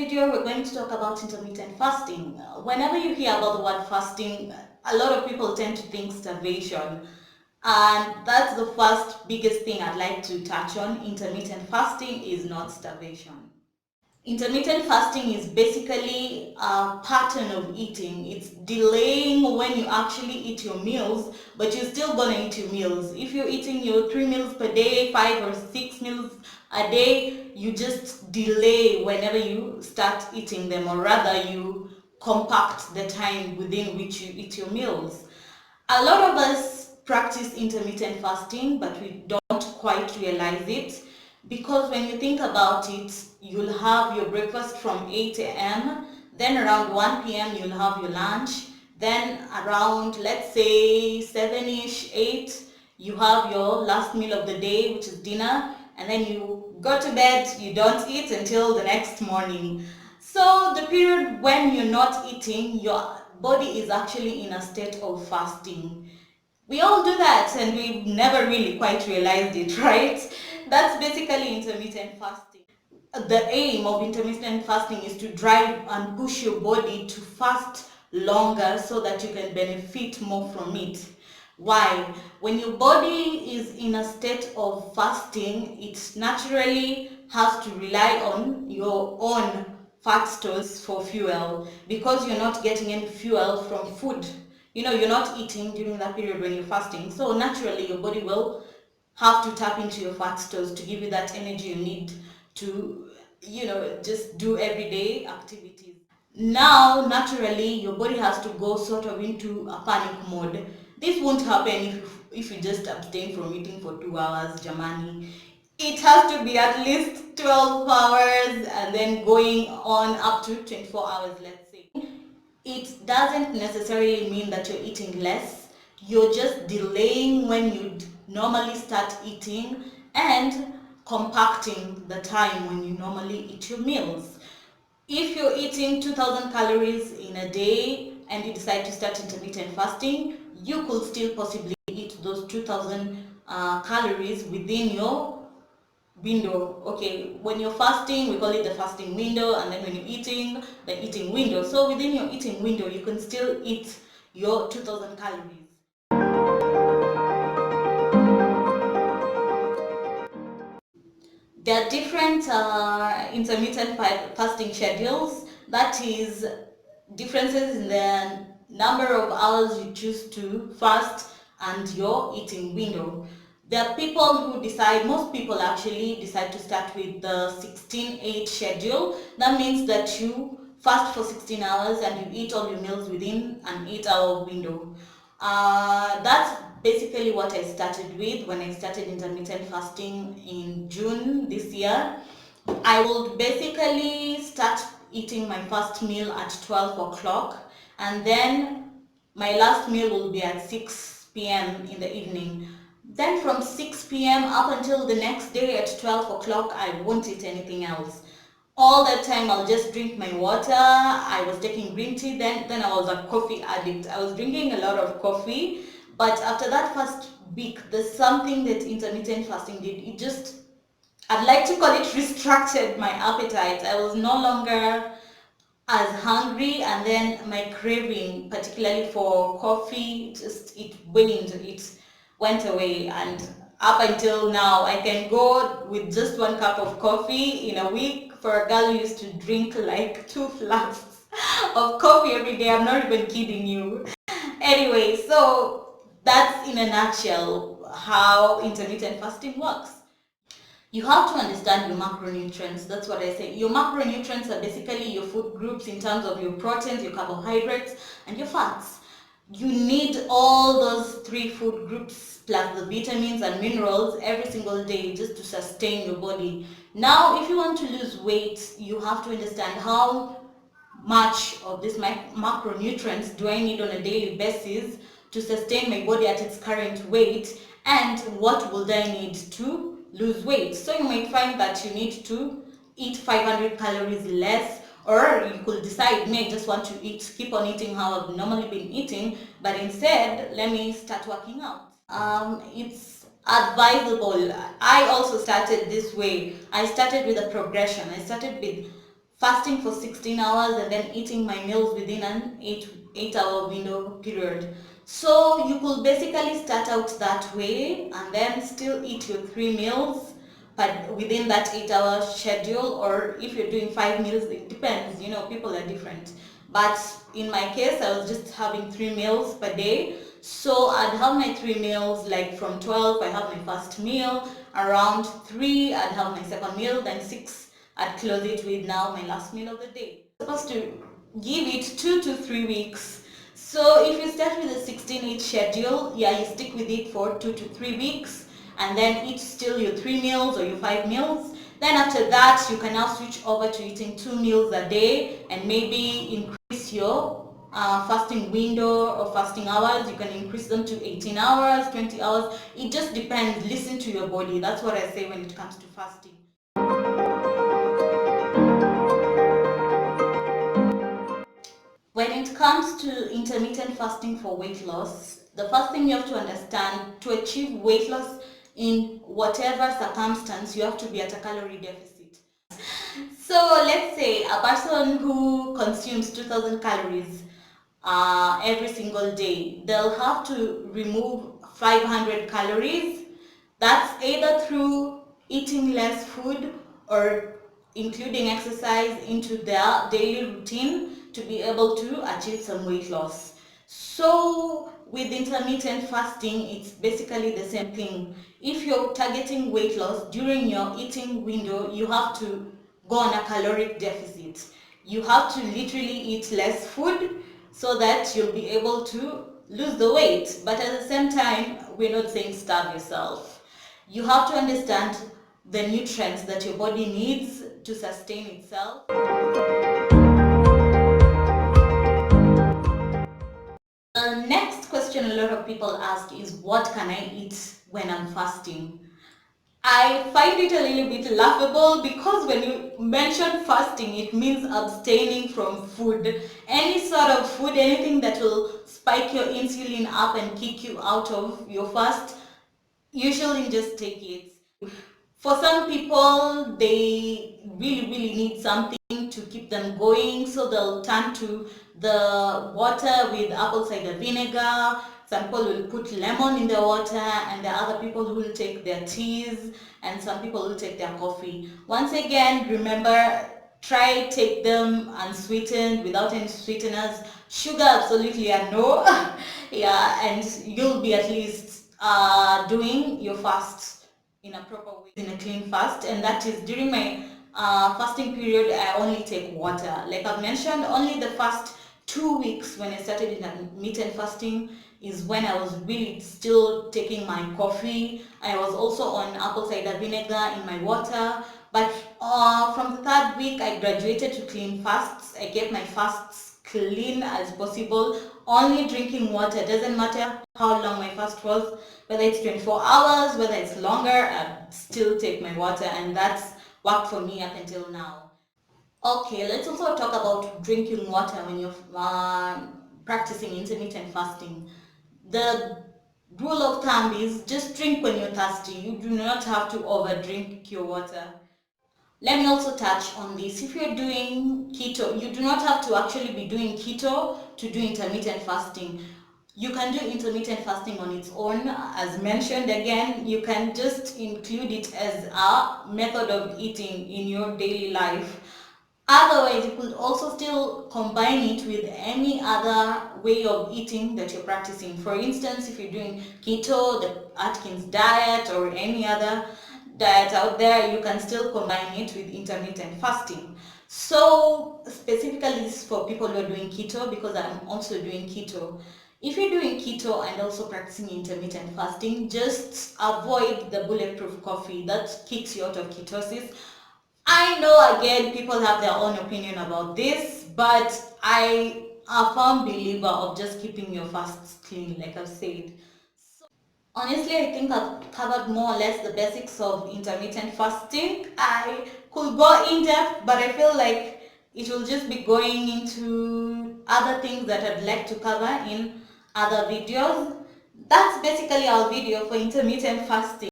video, we're going to talk about intermittent fasting. Whenever you hear about the word fasting, a lot of people tend to think starvation. And that's the first biggest thing I'd like to touch on. Intermittent fasting is not starvation. Intermittent fasting is basically a pattern of eating. It's delaying when you actually eat your meals, but you're still gonna eat your meals. If you're eating your 3 meals per day, 5 or 6 meals a day, you just delay whenever you start eating them, or rather you compact the time within which you eat your meals. A lot of us practice intermittent fasting, but we don't quite realize it, because when you think about it, you'll have your breakfast from 8 a.m., then around 1 p.m. you'll have your lunch, then around, let's say, 7ish, 8, you have your last meal of the day, which is dinner, and then you go to bed, you don't eat until the next morning. So the period when you're not eating, your body is actually in a state of fasting. We all do that and we never really quite realized it, right? That's basically intermittent fasting. The aim of intermittent fasting is to drive and push your body to fast longer so that you can benefit more from it. Why? When your body is in a state of fasting, it naturally has to rely on your own fat stores for fuel, because you're not getting any fuel from food. You're not eating during that period when you're fasting. So naturally, your body will have to tap into your fat stores to give you that energy you need to, just do everyday activities. Now, naturally, your body has to go sort of into a panic mode. This won't happen if you just abstain from eating for 2 hours, Jamani. It has to be at least 12 hours and then going on up to 24 hours, let's say. It doesn't necessarily mean that you're eating less. You're just delaying when you'd normally start eating and compacting the time when you normally eat your meals. If you're eating 2000 calories in a day and you decide to start intermittent fasting, you could still possibly eat those 2000 calories within your window. Okay, when you're fasting, we call it the fasting window, and then when you're eating, the eating window. So within your eating window, you can still eat your 2000 calories. There are different intermittent fasting schedules. That is, differences in the number of hours you choose to fast and your eating window. There are people who decide, most people actually decide to start with the 16-8 schedule. That means that you fast for 16 hours and you eat all your meals within an 8-hour window. That's basically what I started with when I started intermittent fasting in June this year. I will basically start eating my first meal at 12 o'clock, and then my last meal will be at 6 p.m. in the evening. Then from 6 p.m. up until the next day at 12 o'clock, I won't eat anything else. All that time I'll just drink my water. I was taking green tea, then I was a coffee addict. I was drinking a lot of coffee, but after that first week, there's something that intermittent fasting did. It just, I'd like to call it, restructured my appetite. I was no longer as hungry, and then my craving, particularly for coffee, just it waned, it went away. And up until now, I can go with just 1 cup of coffee in a week. For a girl who used to drink like 2 flasks of coffee every day, I'm not even kidding you. Anyway, so that's in a nutshell how intermittent fasting works. You have to understand your macronutrients. That's what I say. Your macronutrients are basically your food groups in terms of your proteins, your carbohydrates, and your fats. You need all those 3 food groups plus the vitamins and minerals every single day just to sustain your body. Now, if you want to lose weight, you have to understand how much of these macronutrients do I need on a daily basis to sustain my body at its current weight, and what will I need to lose weight. So you might find that you need to eat 500 calories less, or you could decide, I just want to keep on eating how I've normally been eating, but instead let me start working out. It's advisable. I also started this way. I started with a progression. I started with fasting for 16 hours and then eating my meals within an 8 hour window period. So you could basically start out that way and then still eat your 3 meals but within that 8 hour schedule, or if you're doing 5 meals, it depends, people are different. But in my case, I was just having 3 meals per day. So I'd have my 3 meals, like from 12 I have my first meal, around 3 I'd have my second meal, then 6 I'd close it with now my last meal of the day. I'm supposed to give it 2 to 3 weeks. So if you start with a 16-week schedule, yeah, you stick with it for 2 to 3 weeks and then eat still your 3 meals or your 5 meals. Then after that, you can now switch over to eating 2 meals a day and maybe increase your fasting window or fasting hours. You can increase them to 18 hours, 20 hours. It just depends. Listen to your body. That's what I say when it comes to fasting. When it comes to intermittent fasting for weight loss, the first thing you have to understand, to achieve weight loss in whatever circumstance, you have to be at a calorie deficit. So let's say a person who consumes 2000 calories every single day, they'll have to remove 500 calories. That's either through eating less food or including exercise into their daily routine to be able to achieve some weight loss. So with intermittent fasting, it's basically the same thing. If you're targeting weight loss during your eating window, you have to go on a caloric deficit. You have to literally eat less food so that you'll be able to lose the weight. But at the same time, we're not saying starve yourself. You have to understand the nutrients that your body needs to sustain itself. The next question a lot of people ask is, what can I eat when I'm fasting? I find it a little bit laughable because when you mention fasting, it means abstaining from food. Any sort of food, anything that will spike your insulin up and kick you out of your fast, usually just take it. For some people, they really need something to keep them going, so they'll turn to the water with apple cider vinegar. Some people will put lemon in the water, and there are other people who will take their teas, and some people will take their coffee. Once again, remember, try take them unsweetened, without any sweeteners. Sugar, absolutely a no. Yeah, and you'll be at least doing your fast in a proper way, in a clean fast. And that is during my fasting period, I only take water. Like I've mentioned, only the first 2 weeks when I started intermittent fasting is when I was really still taking my coffee. I was also on apple cider vinegar in my water. But from the third week, I graduated to clean fasts. I kept my fasts clean as possible, only drinking water. Doesn't matter how long my fast was, whether it's 24 hours, whether it's longer, I still take my water, and that's worked for me up until now. Okay, let's also talk about drinking water when you're practicing intermittent fasting. The rule of thumb is just drink when you're thirsty. You do not have to overdrink your water. Let me also touch on this. If you're doing keto, you do not have to actually be doing keto to do intermittent fasting. You can do intermittent fasting on its own. As mentioned again, you can just include it as a method of eating in your daily life. Otherwise, you could also still combine it with any other way of eating that you're practicing. For instance, if you're doing keto, the Atkins diet, or any other diet out there, you can still combine it with intermittent fasting. So specifically this is for people who are doing keto, because I'm also doing keto. If you're doing keto and also practicing intermittent fasting, just avoid the bulletproof coffee that kicks you out of ketosis. I know, again, people have their own opinion about this, but I am a firm believer of just keeping your fasts clean, like I've said. Honestly, I think I've covered more or less the basics of intermittent fasting. I could go in depth, but I feel like it will just be going into other things that I'd like to cover in other videos. That's basically our video for intermittent fasting.